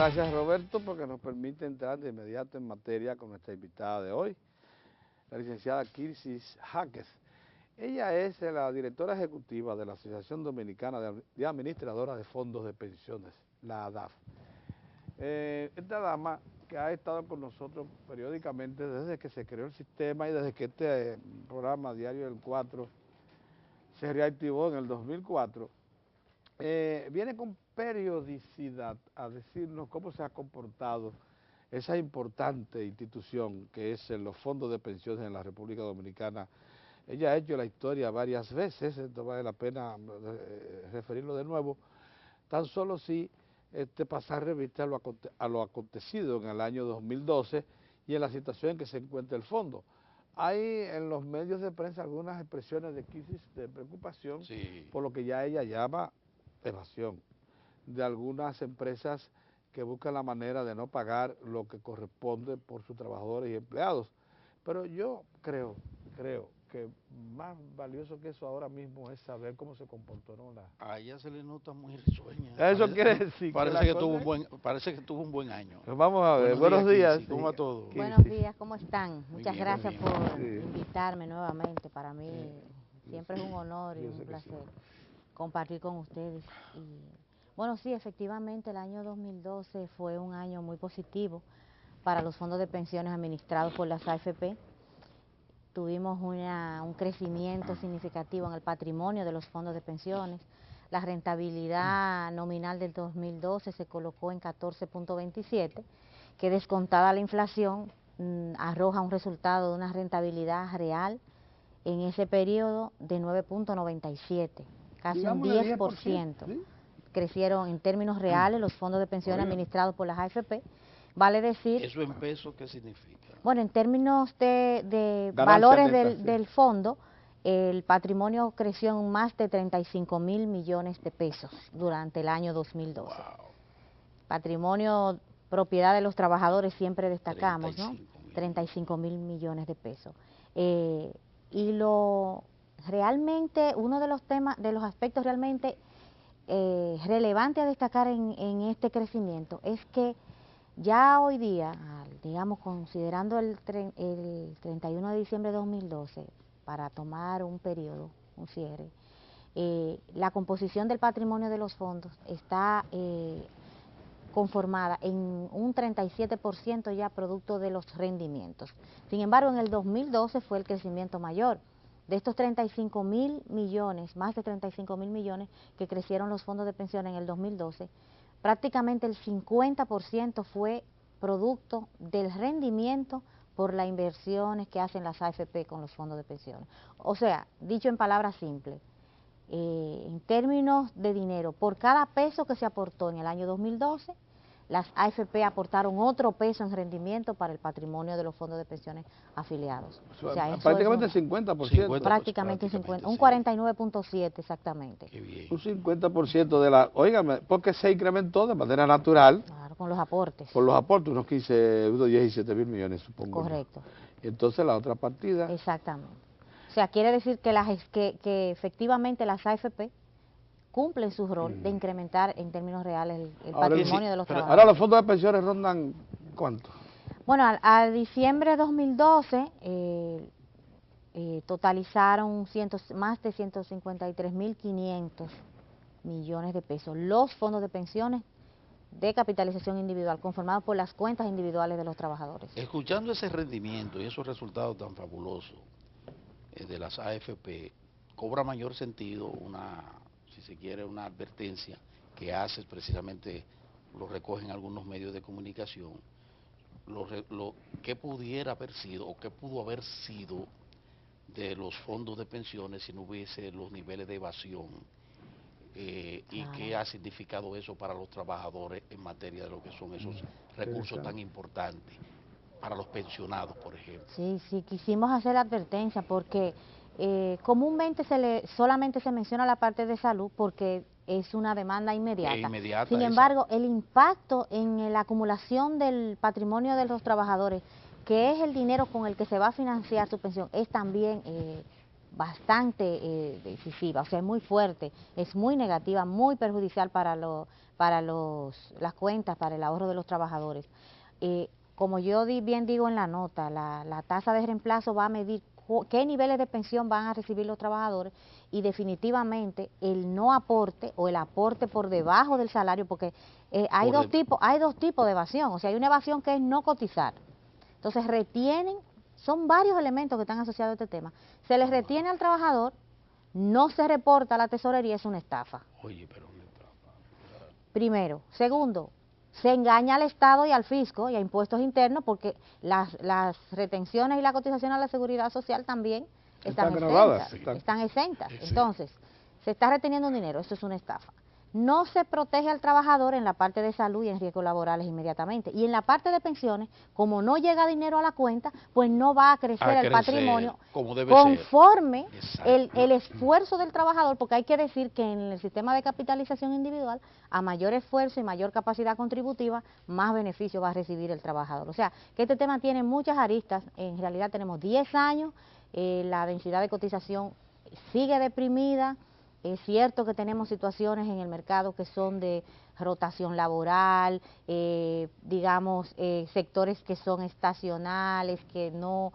gracias, Roberto, porque nos permite entrar de inmediato en materia con nuestra invitada de hoy, la licenciada Kirsis Jáquez. Ella es la directora ejecutiva de la Asociación Dominicana de Administradoras de Fondos de Pensiones, la ADAF. Esta dama que ha estado con nosotros periódicamente desde que se creó el sistema y desde que este programa Diario del 4 se reactivó en el 2004, viene con periodicidad a decirnos cómo se ha comportado esa importante institución que es los fondos de pensiones en la República Dominicana. Ella ha hecho la historia varias veces, esto vale la pena referirlo de nuevo, tan solo si pasar revista a lo acontecido en el año 2012 y en la situación en que se encuentra el fondo. Hay en los medios de prensa algunas expresiones de crisis, de preocupación, sí, por lo que ya ella llama evasión, de algunas empresas que buscan la manera de no pagar lo que corresponde por sus trabajadores y empleados. Pero yo creo que más valioso que eso ahora mismo es saber cómo se comportó, ¿no? A ella se le nota muy risueña. Eso quiere decir parece que tuvo un buen año. Pues vamos a ver. Buenos días. Kirsi, ¿cómo va todo? Buenos días, ¿cómo están? Muchas bien, gracias muy bien. por invitarme nuevamente. Para mí siempre es un honor y un placer compartir con ustedes. Y, bueno, sí, efectivamente el año 2012 fue un año muy positivo para los fondos de pensiones administrados por las AFP. Tuvimos un crecimiento significativo en el patrimonio de los fondos de pensiones. La rentabilidad nominal del 2012 se colocó en 14.27, que descontada la inflación arroja un resultado de una rentabilidad real en ese periodo de 9.97, casi un 10%. ¿Sí? Crecieron en términos reales los fondos de pensiones administrados por las AFP. Vale decir... ¿Eso en pesos qué significa? Bueno, en términos de valores del fondo, el patrimonio creció en más de 35.000 millones de pesos durante el año 2012. Wow. Patrimonio, propiedad de los trabajadores, siempre destacamos, 35.000 millones de pesos. Y realmente, uno de los temas, de los aspectos realmente relevantes a destacar en este crecimiento es que ya hoy día, digamos, considerando el 31 de diciembre de 2012, para tomar un periodo, un cierre, la composición del patrimonio de los fondos está conformada en un 37% ya producto de los rendimientos. Sin embargo, en el 2012 fue el crecimiento mayor. De estos 35.000 millones, más de 35.000 millones que crecieron los fondos de pensión en el 2012, prácticamente el 50% fue producto del rendimiento por las inversiones que hacen las AFP con los fondos de pensiones. O sea, dicho en palabras simples, en términos de dinero, por cada peso que se aportó en el año 2012, las AFP aportaron otro peso en rendimiento para el patrimonio de los fondos de pensiones afiliados. O sea, prácticamente el 50%. Prácticamente 50, un 49.7 exactamente. Qué bien. Un 50% de la... Óigame, porque se incrementó de manera natural. Claro, con los aportes. Por los aportes, unos 17 mil millones, supongo. Correcto. Y entonces la otra partida... Exactamente. O sea, quiere decir que efectivamente las AFP cumplen su rol de incrementar en términos reales el patrimonio de los trabajadores. Ahora los fondos de pensiones rondan ¿cuánto? Bueno, a diciembre de 2012 totalizaron más de 153.500 millones de pesos los fondos de pensiones de capitalización individual, conformados por las cuentas individuales de los trabajadores. Escuchando ese rendimiento y esos resultados tan fabulosos de las AFP, cobra mayor sentido si se quiere, una advertencia que haces precisamente, lo recogen algunos medios de comunicación, que pudiera haber sido o que pudo haber sido de los fondos de pensiones si no hubiese los niveles de evasión y qué ha significado eso para los trabajadores en materia de lo que son esos recursos tan importantes para los pensionados, por ejemplo. Sí, quisimos hacer la advertencia porque comúnmente solamente se menciona la parte de salud porque es una demanda inmediata. Sin embargo, el impacto en la acumulación del patrimonio de los trabajadores, que es el dinero con el que se va a financiar su pensión, es también bastante decisiva, o sea, es muy fuerte, es muy negativa, muy perjudicial para las cuentas, para el ahorro de los trabajadores. Como yo bien digo en la nota, la tasa de reemplazo va a medir qué niveles de pensión van a recibir los trabajadores y definitivamente el no aporte o el aporte por debajo del salario, porque hay dos tipos de evasión, o sea, hay una evasión que es no cotizar. Entonces retienen, son varios elementos que están asociados a este tema. Se les retiene al trabajador, no se reporta a la tesorería, es una estafa. Oye, pero una estafa. Primero. Segundo, se engaña al Estado y al fisco y a impuestos internos porque las retenciones y la cotización a la seguridad social también están grabadas, están exentas. Sí. Entonces, se está reteniendo un dinero, eso es una estafa. No se protege al trabajador en la parte de salud y en riesgos laborales inmediatamente. Y en la parte de pensiones, como no llega dinero a la cuenta, pues no va a crecer el patrimonio como debe conforme ser. el esfuerzo del trabajador, porque hay que decir que en el sistema de capitalización individual, a mayor esfuerzo y mayor capacidad contributiva, más beneficio va a recibir el trabajador. O sea, que este tema tiene muchas aristas. En realidad tenemos 10 años, la densidad de cotización sigue deprimida. Es cierto que tenemos situaciones en el mercado que son de rotación laboral, digamos, sectores que son estacionales, que no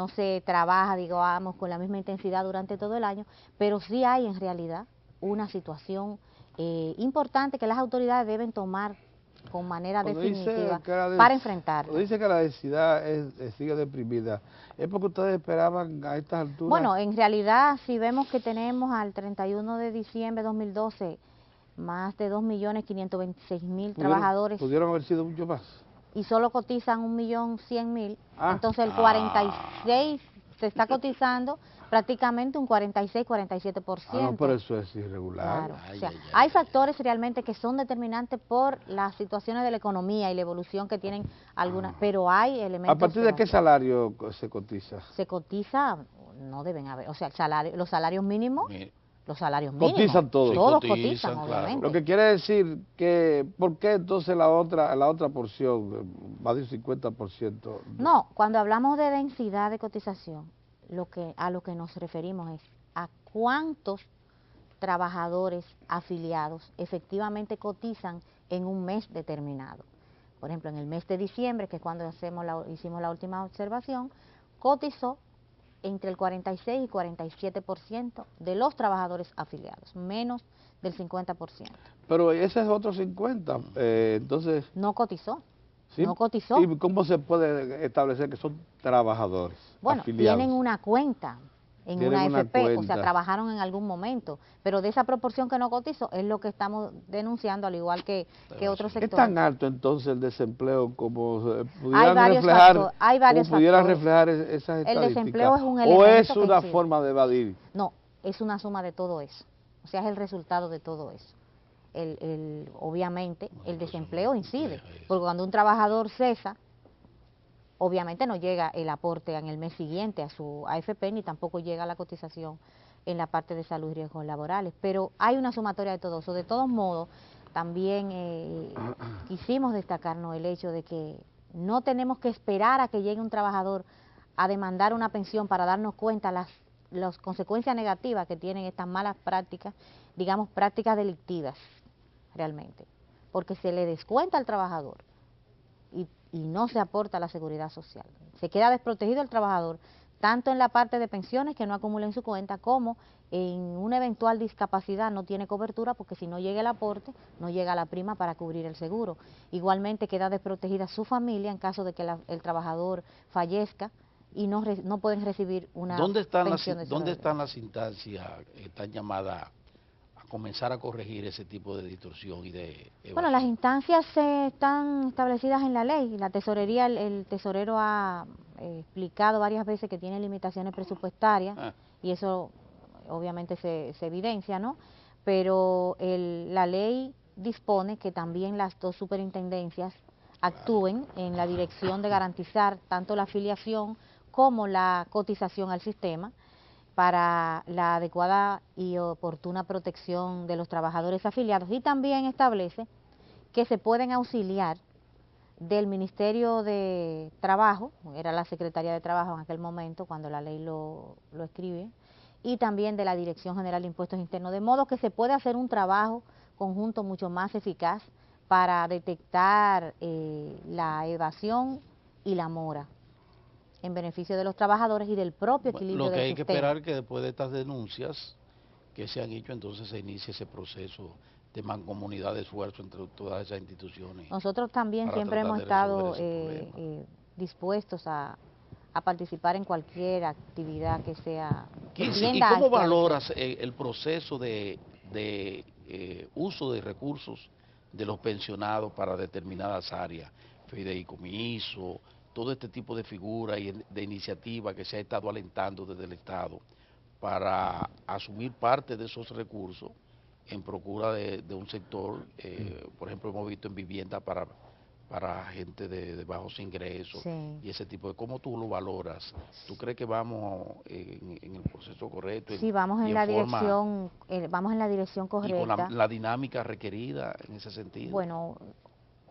se trabaja, digamos, con la misma intensidad durante todo el año, pero sí hay en realidad una situación importante que las autoridades deben tomar con manera definitiva para enfrentar. Dice que la densidad sigue deprimida. ¿Es porque ustedes esperaban a estas alturas? Bueno, en realidad, si vemos que tenemos al 31 de diciembre de 2012 más de 2.526.000 trabajadores. ¿Pudieron haber sido mucho más? Y solo cotizan 1.100.000. Entonces el 46 se está cotizando prácticamente un 46-47%. No, pero eso es irregular. Claro, o sea, hay factores realmente que son determinantes por las situaciones de la economía y la evolución que tienen algunas, pero hay elementos... ¿A partir de qué salario se cotiza? Se cotiza, no deben haber, o sea, los salarios mínimos... Los salarios mínimos. Cotizan todos. Todos cotizan, claro. obviamente. Lo que quiere decir que, ¿por qué entonces la otra porción, más de un 50%? No, cuando hablamos de densidad de cotización, a lo que nos referimos es a cuántos trabajadores afiliados efectivamente cotizan en un mes determinado. Por ejemplo, en el mes de diciembre, que es cuando hicimos la última observación, cotizó entre el 46 y 47% de los trabajadores afiliados, menos del 50%. Pero ese es otro 50%, entonces... No cotizó, ¿sí? No cotizó. ¿Y cómo se puede establecer que son trabajadores afiliados? Tienen una cuenta en una AFP, o sea, trabajaron en algún momento, pero de esa proporción que no cotizó es lo que estamos denunciando, al igual que otros sectores. ¿Es tan alto entonces el desempleo como hay varios pudiera factores. reflejar esas estadísticas? El desempleo es un elemento. ¿O es una forma de evadir? No, es una suma de todo eso, o sea, es el resultado de todo eso. Obviamente, el desempleo incide, porque cuando un trabajador cesa, obviamente no llega el aporte en el mes siguiente a su AFP, ni tampoco llega la cotización en la parte de salud y riesgos laborales, pero hay una sumatoria de todo eso. De todos modos, también quisimos destacarnos el hecho de que no tenemos que esperar a que llegue un trabajador a demandar una pensión para darnos cuenta las consecuencias negativas que tienen estas malas prácticas, digamos prácticas delictivas realmente, porque se le descuenta al trabajador y no se aporta a la seguridad social. Se queda desprotegido el trabajador, tanto en la parte de pensiones que no acumula en su cuenta, como en una eventual discapacidad no tiene cobertura, porque si no llega el aporte, no llega la prima para cubrir el seguro. Igualmente queda desprotegida su familia en caso de que el trabajador fallezca y no pueden recibir una pensión de ¿Dónde están las instancias que están llamadas a comenzar a corregir ese tipo de distorsión y de evasión? Bueno, las instancias están establecidas en la ley. La tesorería, el tesorero ha explicado varias veces que tiene limitaciones presupuestarias y eso obviamente se evidencia, ¿no? Pero la ley dispone que también las dos superintendencias actúen en la dirección de garantizar tanto la afiliación como la cotización al sistema para la adecuada y oportuna protección de los trabajadores afiliados, y también establece que se pueden auxiliar del Ministerio de Trabajo, era la Secretaría de Trabajo en aquel momento cuando la ley lo escribe, y también de la Dirección General de Impuestos Internos, de modo que se puede hacer un trabajo conjunto mucho más eficaz para detectar la evasión y la mora en beneficio de los trabajadores y del propio equilibrio Lo que del hay que sistema. esperar que después de estas denuncias que se han hecho, entonces se inicie ese proceso de mancomunidad de esfuerzo entre todas esas instituciones. Nosotros también para siempre tratar hemos de resolver estado ese problema. dispuestos a participar en cualquier actividad que sea que ¿Y tienda a cómo esclarecer. valoras el proceso de uso de recursos de los pensionados para determinadas áreas, fideicomiso, todo este tipo de figuras y de iniciativas que se ha estado alentando desde el Estado para asumir parte de esos recursos en procura de un sector, por ejemplo, hemos visto en vivienda para gente de bajos ingresos Sí. y ese tipo de... ¿Cómo tú lo valoras? ¿Tú crees que vamos en el proceso correcto? Sí, vamos y en la forma, dirección, vamos en la dirección y con correcta. la dinámica requerida en ese sentido? Bueno,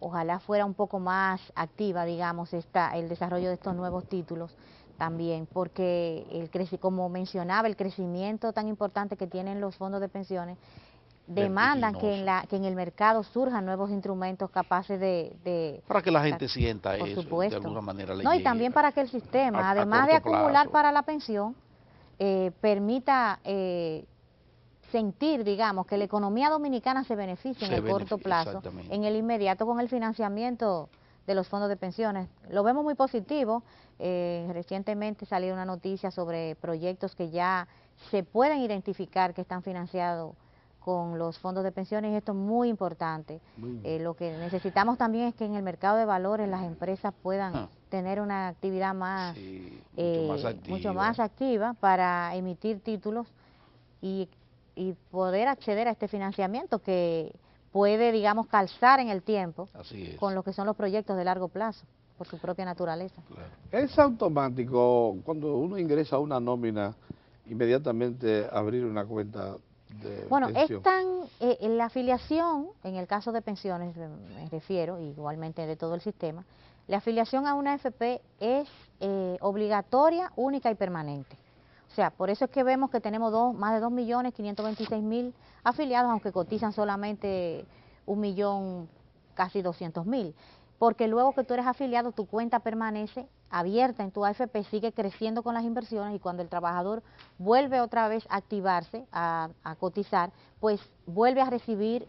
ojalá fuera un poco más activa, digamos, el desarrollo de estos nuevos títulos también, porque como mencionaba, el crecimiento tan importante que tienen los fondos de pensiones demandan que en el mercado surjan nuevos instrumentos capaces para que la gente sienta por eso, supuesto. de alguna manera le No, y llegue también para que el sistema, a además de corto acumular plazo. para la pensión, permita sentir, digamos, que la economía dominicana se beneficia en el corto plazo, exactamente. en el inmediato con el financiamiento de los fondos de pensiones. Lo vemos muy positivo. Recientemente salió una noticia sobre proyectos que ya se pueden identificar que están financiados con los fondos de pensiones y esto es muy importante. Lo que necesitamos también es que en el mercado de valores las empresas puedan tener una actividad más, Sí, mucho más activa para emitir títulos y poder acceder a este financiamiento que puede, digamos, calzar en el tiempo con lo que son los proyectos de largo plazo, por su propia naturaleza. Claro. ¿Es automático cuando uno ingresa a una nómina, inmediatamente abrir una cuenta de Bueno, pensión? la afiliación, en el caso de pensiones me refiero, igualmente de todo el sistema, la afiliación a una AFP es obligatoria, única y permanente. O sea, por eso es que vemos que tenemos más de 2.526.000 afiliados, aunque cotizan solamente 1.000.000, casi 200.000. Porque luego que tú eres afiliado, tu cuenta permanece abierta en tu AFP, sigue creciendo con las inversiones y cuando el trabajador vuelve otra vez a activarse, a cotizar, pues vuelve a recibir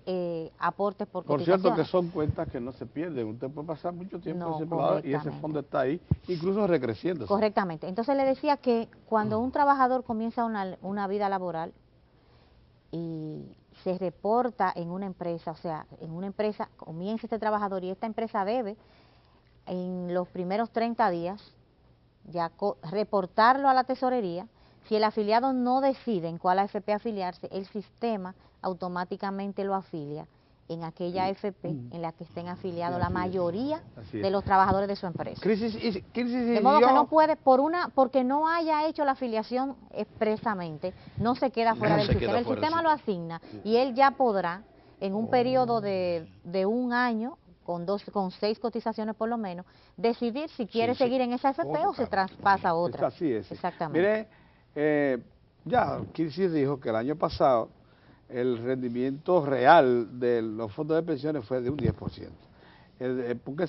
aportes por cotizaciones. Por cierto que son cuentas que no se pierden, usted puede pasar mucho tiempo en ese empleador y ese fondo está ahí, incluso recreciéndose. Correctamente. Entonces le decía que cuando un trabajador comienza una vida laboral y se reporta en una empresa, o sea, en una empresa comienza este trabajador y esta empresa debe en los primeros 30 días ya reportarlo a la tesorería. Si el afiliado no decide en cuál AFP afiliarse, el sistema automáticamente lo afilia en aquella AFP en la que estén afiliados la mayoría de los trabajadores de su empresa. De modo que no puede, porque no haya hecho la afiliación expresamente, no se queda fuera del sistema. El sistema lo asigna y él ya podrá, en un periodo de un año, con 6 cotizaciones por lo menos, decidir si quiere seguir en esa AFP o se traspasa a otra. Así es. Exactamente. Mire, ya Kirchner dijo que el año pasado el rendimiento real de los fondos de pensiones fue de un 10%. Porque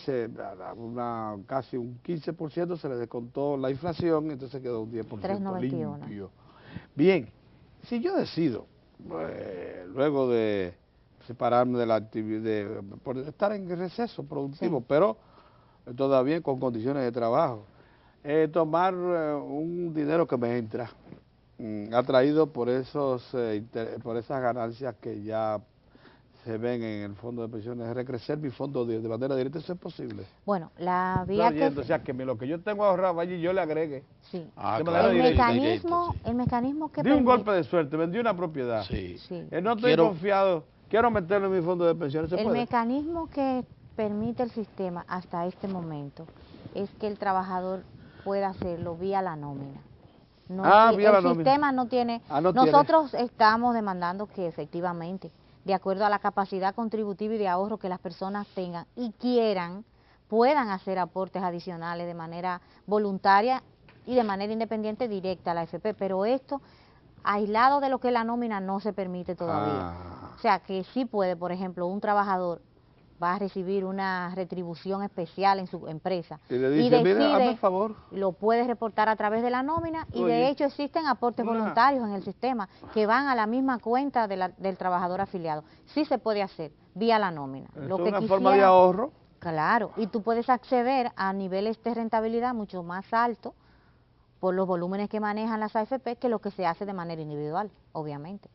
casi un 15% se le descontó la inflación, entonces quedó un 10% limpio. Bien, si yo decido, luego de separarme de la actividad, por estar en receso productivo, pero todavía con condiciones de trabajo, tomar un dinero que me entra, atraído por esas ganancias que ya se ven en el fondo de pensiones, recrecer mi fondo de manera directa, ¿eso es posible? Bueno, la vía o sea, que lo que yo tengo ahorrado allí yo le agregue. Sí. De manera el mecanismo que de un golpe de suerte, vendí una propiedad. Sí. No estoy confiado, quiero meterlo en mi fondo de pensiones, ¿se puede? El mecanismo que permite el sistema hasta este momento es que el trabajador pueda hacerlo vía la nómina. El sistema no tiene... Nosotros estamos demandando que efectivamente, de acuerdo a la capacidad contributiva y de ahorro que las personas tengan y quieran, puedan hacer aportes adicionales de manera voluntaria y de manera independiente directa a la AFP, pero esto aislado de lo que es la nómina no se permite todavía. O sea, que sí puede, por ejemplo, un trabajador va a recibir una retribución especial en su empresa Y le dice, mira, hazme el favor. lo puede reportar a través de la nómina y Oye, de hecho existen aportes una- voluntarios en el sistema que van a la misma cuenta del trabajador afiliado. Sí se puede hacer vía la nómina. Es una forma de ahorro. Claro, y tú puedes acceder a niveles de rentabilidad mucho más altos por los volúmenes que manejan las AFP que lo que se hace de manera individual, obviamente.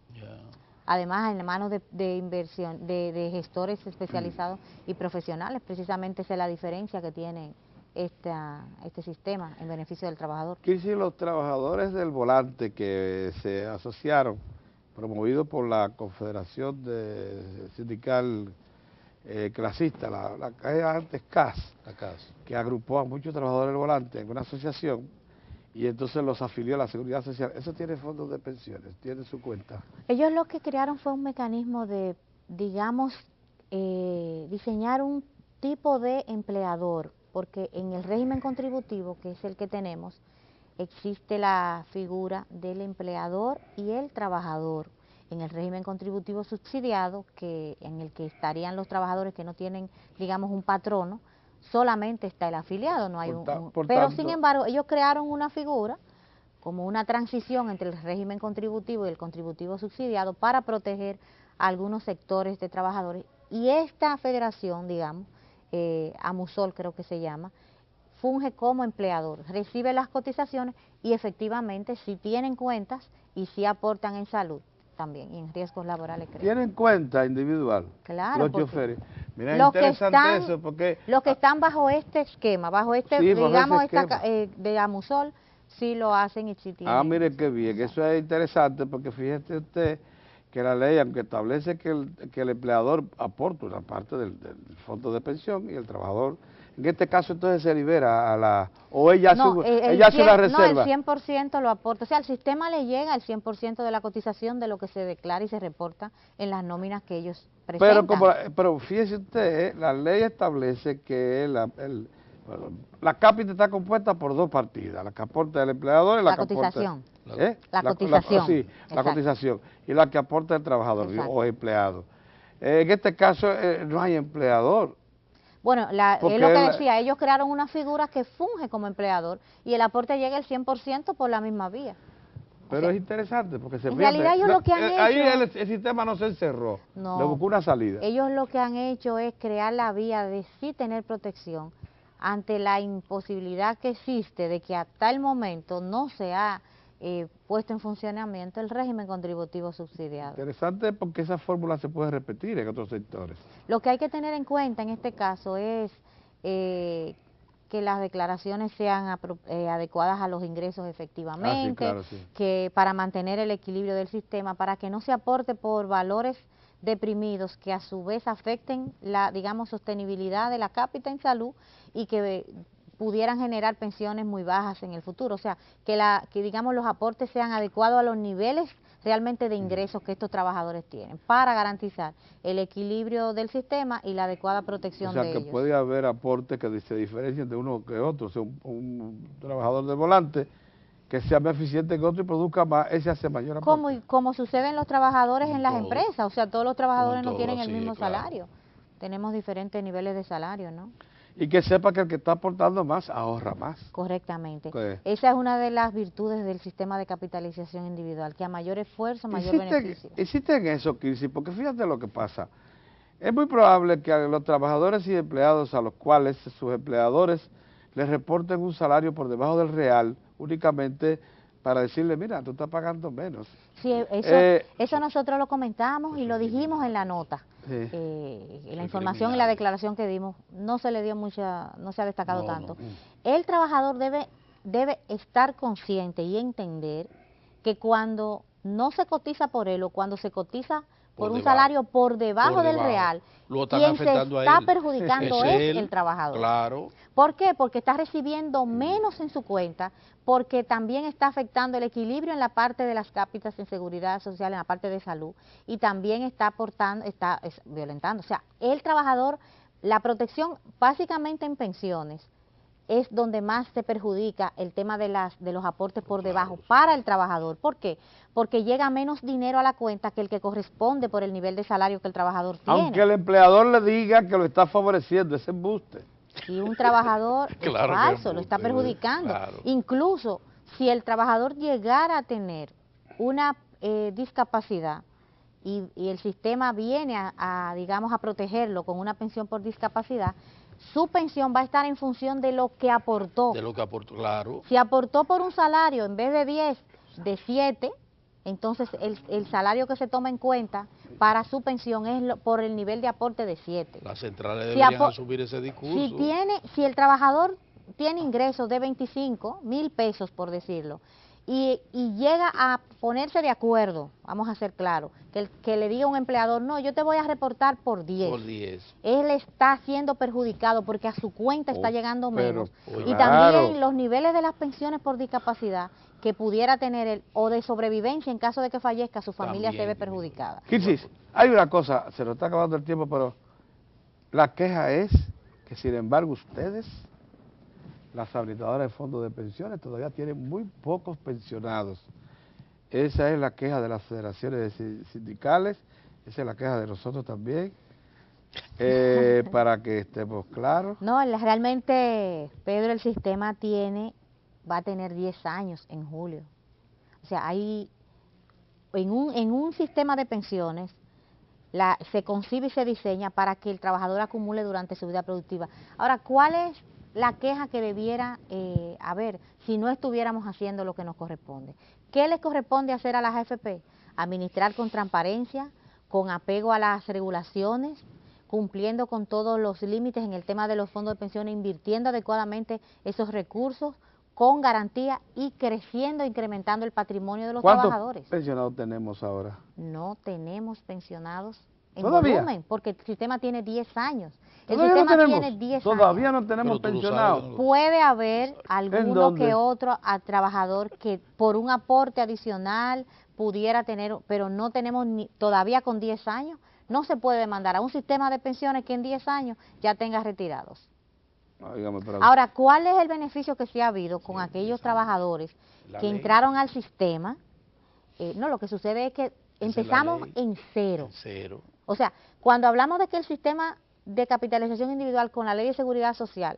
Además, en manos de inversión, de gestores especializados y profesionales, precisamente esa es la diferencia que tiene este sistema en beneficio del trabajador. Kirsi, los trabajadores del volante que se asociaron, promovidos por la Confederación Sindical Clasista, la que era antes CAS, que agrupó a muchos trabajadores del volante en una asociación, y entonces los afilió a la Seguridad Social. Eso tiene fondos de pensiones, tiene su cuenta. Ellos lo que crearon fue un mecanismo de, digamos, diseñar un tipo de empleador, porque en el régimen contributivo, que es el que tenemos, existe la figura del empleador y el trabajador. En el régimen contributivo subsidiado, en el que estarían los trabajadores que no tienen, digamos, un patrono, solamente está el afiliado, no hay pero sin embargo ellos crearon una figura como una transición entre el régimen contributivo y el contributivo subsidiado para proteger a algunos sectores de trabajadores, y esta federación, digamos, AMUSOL creo que se llama, funge como empleador, recibe las cotizaciones y efectivamente sí tienen cuentas y sí aportan en salud también, y en riesgos laborales, creo. ¿Tienen cuenta individual? Claro. Los choferes. Mira, es interesante eso porque... Los que están bajo este esquema, bajo este, sí, digamos, de AMUSOL, sí lo hacen y sí tienen. Ah, mire qué bien, eso es interesante porque fíjate usted que la ley, aunque establece que el empleador aporta una parte del fondo de pensión y el trabajador, en este caso entonces se libera a la... o ella hace la reserva. No, el 100% lo aporta, o sea, al sistema le llega el 100% de la cotización de lo que se declara y se reporta en las nóminas que ellos presentan. Pero fíjese usted, la ley establece que la cápita está compuesta por dos partidas, la que aporta el empleador y la que cotización. aporta... La cotización. Sí, la cotización, y la que aporta el trabajador o empleado. En este caso no hay empleador. Bueno, es lo que decía, ellos crearon una figura que funge como empleador y el aporte llega el 100% por la misma vía. Pero es interesante porque en realidad ellos lo que han hecho... Ahí el sistema no se encerró, le buscó una salida. Ellos lo que han hecho es crear la vía de sí tener protección ante la imposibilidad que existe de que hasta el momento no se ha puesto en funcionamiento el régimen contributivo subsidiado. Interesante porque esa fórmula se puede repetir en otros sectores. Lo que hay que tener en cuenta en este caso es que las declaraciones sean adecuadas a los ingresos efectivamente, sí, claro, sí. Que para mantener el equilibrio del sistema, para que no se aporte por valores deprimidos que a su vez afecten la, digamos, sostenibilidad de la cápita en salud y que pudieran generar pensiones muy bajas en el futuro. O sea, que digamos los aportes sean adecuados a los niveles realmente de ingresos que estos trabajadores tienen para garantizar el equilibrio del sistema y la adecuada protección de ellos. O sea, que puede haber aportes que se diferencien de uno que otro. O sea, un trabajador de volante que sea más eficiente que otro y produzca más, ese hace mayor aporte. Como sucede en los trabajadores en las empresas, o sea, todos los trabajadores no tienen el mismo salario. Tenemos diferentes niveles de salario, ¿no? Y que sepa que el que está aportando más ahorra más. Correctamente. Esa es una de las virtudes del sistema de capitalización individual, que a mayor esfuerzo, mayor beneficio. Existen eso, Kirsi, porque fíjate lo que pasa. Es muy probable que a los trabajadores y empleados a los cuales sus empleadores les reporten un salario por debajo del real, únicamente para decirle, mira, tú estás pagando menos. Sí, eso nosotros lo comentamos y lo dijimos en la nota. En la información y la declaración que dimos no se le dio no se ha destacado tanto. El trabajador debe estar consciente y entender que cuando no se cotiza por él o cuando se cotiza por un salario por debajo del real, quien se está perjudicando es el trabajador. Claro. ¿Por qué? Porque está recibiendo menos en su cuenta, porque también está afectando el equilibrio en la parte de las cápitas en seguridad social, en la parte de salud, y también está violentando. O sea, el trabajador, la protección básicamente en pensiones, es donde más se perjudica el tema de los aportes por debajo Claro. para el trabajador. ¿Por qué? Porque llega menos dinero a la cuenta que el que corresponde por el nivel de salario que el trabajador tiene. Aunque el empleador le diga que lo está favoreciendo, ese embuste. Y un trabajador es Claro que falso, es lo está embuste, perjudicando. claro. Incluso si el trabajador llegara a tener una discapacidad y el sistema viene digamos, a protegerlo con una pensión por discapacidad, su pensión va a estar en función de lo que aportó. De lo que aportó, claro. Si aportó por un salario en vez de 10, de 7, entonces el salario que se toma en cuenta para su pensión es por el nivel de aporte de 7. Las centrales Si deberían apo- asumir ese discurso. Si el trabajador tiene ingresos de 25,000 pesos, por decirlo, y llega a ponerse de acuerdo, vamos a ser claros, que le diga a un empleador, no, yo te voy a reportar por 10. Por 10. Él está siendo perjudicado porque a su cuenta está Oh, llegando pero menos. claro. Y también los niveles de las pensiones por discapacidad que pudiera tener él, o de sobrevivencia en caso de que fallezca, su familia se También, ve perjudicada. Kirchis, hay una cosa, se nos está acabando el tiempo, pero la queja es que sin embargo ustedes, las habilitadoras de fondos de pensiones, todavía tienen muy pocos pensionados. Esa es la queja de las federaciones sindicales, esa es la queja de nosotros también, para que estemos claros. No, realmente, Pedro, el sistema va a tener 10 años en julio. O sea, en un sistema de pensiones, se concibe y se diseña para que el trabajador acumule durante su vida productiva. Ahora, ¿cuál es la queja que debiera haber si no estuviéramos haciendo lo que nos corresponde? ¿Qué les corresponde hacer a las AFP? Administrar con transparencia, con apego a las regulaciones, cumpliendo con todos los límites en el tema de los fondos de pensiones, invirtiendo adecuadamente esos recursos con garantía y creciendo, incrementando el patrimonio de los trabajadores. ¿Cuántos pensionados tenemos ahora? No tenemos pensionados en ¿Todavía? volumen, porque el sistema tiene 10 años. El ¿Todavía sistema no tenemos? tiene 10 Todavía años. no tenemos Pero tú lo pensionados. sabes, Puede haber alguno dónde? que otro trabajador que por un aporte adicional pudiera tener, pero no tenemos todavía con 10 años, no se puede demandar a un sistema de pensiones que en 10 años ya tenga retirados. Óigame, pero- Ahora, ¿cuál es el beneficio que sí ha habido con aquellos trabajadores La que ley. entraron al sistema? No, lo que sucede es que Esa es la empezamos ley. en cero. En cero. O sea, cuando hablamos de que el sistema de capitalización individual con la ley de seguridad social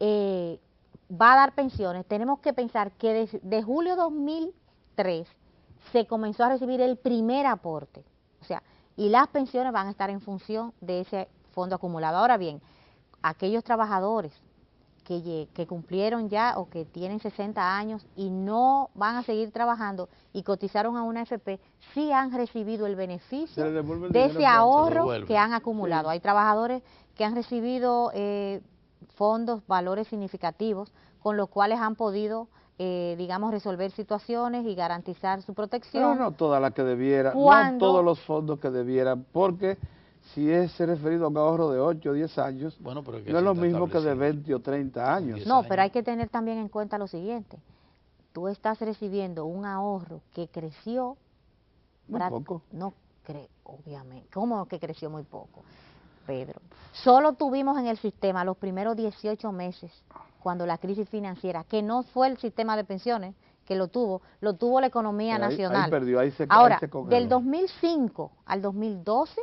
va a dar pensiones, tenemos que pensar que de julio 2003 se comenzó a recibir el primer aporte. O sea, y las pensiones van a estar en función de ese fondo acumulado. Ahora bien, aquellos trabajadores que cumplieron ya o que tienen 60 años y no van a seguir trabajando y cotizaron a una AFP, sí han recibido el beneficio Se les devuelve el de dinero ese cuando se ahorro devuelve. que han acumulado. Sí. Hay trabajadores que han recibido fondos, valores significativos, con los cuales han podido, digamos, resolver situaciones y garantizar su protección. Pero no todas las que debieran, no Cuando- todos los fondos que debieran, porque si es referido a un ahorro de 8 o 10 años, Bueno, pero que no es sí lo está mismo que de establecido. 20 o 30 años. 10 No, años. pero hay que tener también en cuenta lo siguiente. Tú estás recibiendo un ahorro que creció. Muy poco. No creo, obviamente. ¿Cómo que creció muy poco, Pedro? Solo tuvimos en el sistema los primeros 18 meses, cuando la crisis financiera, que no fue el sistema de pensiones que lo tuvo la economía Ahí nacional. perdió, ahí se Ahora, congeló. del 2005 al 2012,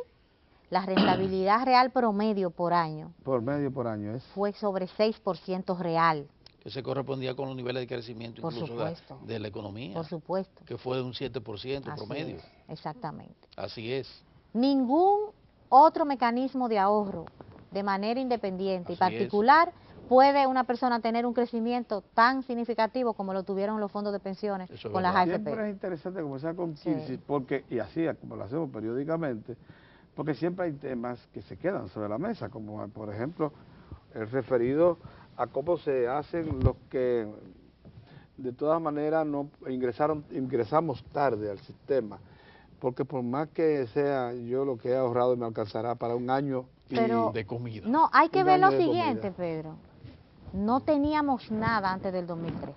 la rentabilidad real promedio por año Por medio por año es. fue sobre 6% real, Que se correspondía con los niveles de crecimiento Por incluso supuesto. de la economía. por supuesto. Que fue de un 7% Así promedio. es, exactamente. Así es. Ningún otro mecanismo de ahorro de manera independiente y Así es. particular puede una persona tener un crecimiento tan significativo como lo tuvieron los fondos de pensiones Eso es con las verdad. AFP. Siempre es interesante conversar con Sí. Kirsi, porque, y así como lo hacemos periódicamente, porque siempre hay temas que se quedan sobre la mesa, como por ejemplo el referido a cómo se hacen los que de todas maneras no ingresamos tarde al sistema, porque por más que sea yo lo que he ahorrado me alcanzará para un año y Pero- De comida. No, hay que Un ver lo año de siguiente, comida. Pedro. No teníamos nada antes del 2003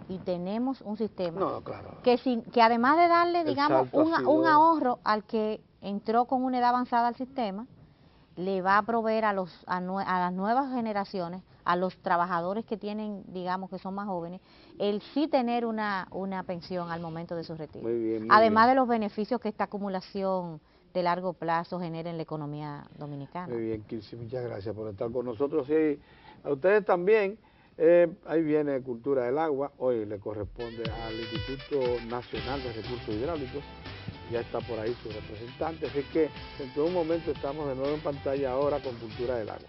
y tenemos un sistema no, claro. que además de darle, El digamos, salto ha sido- un ahorro al que entró con una edad avanzada al sistema, le va a proveer a las nuevas generaciones a los trabajadores que tienen, digamos, que son más jóvenes, el sí tener una pensión al momento de su retiro. Muy bien, muy Además bien. de los beneficios que esta acumulación de largo plazo genera en la economía dominicana. Muy bien, Kirsi, muchas gracias por estar con nosotros. Y a ustedes también, ahí viene Cultura del Agua, hoy le corresponde al Instituto Nacional de Recursos Hidráulicos, ya está por ahí su representante, así que dentro de un momento estamos de nuevo en pantalla ahora con Cultura del Agua.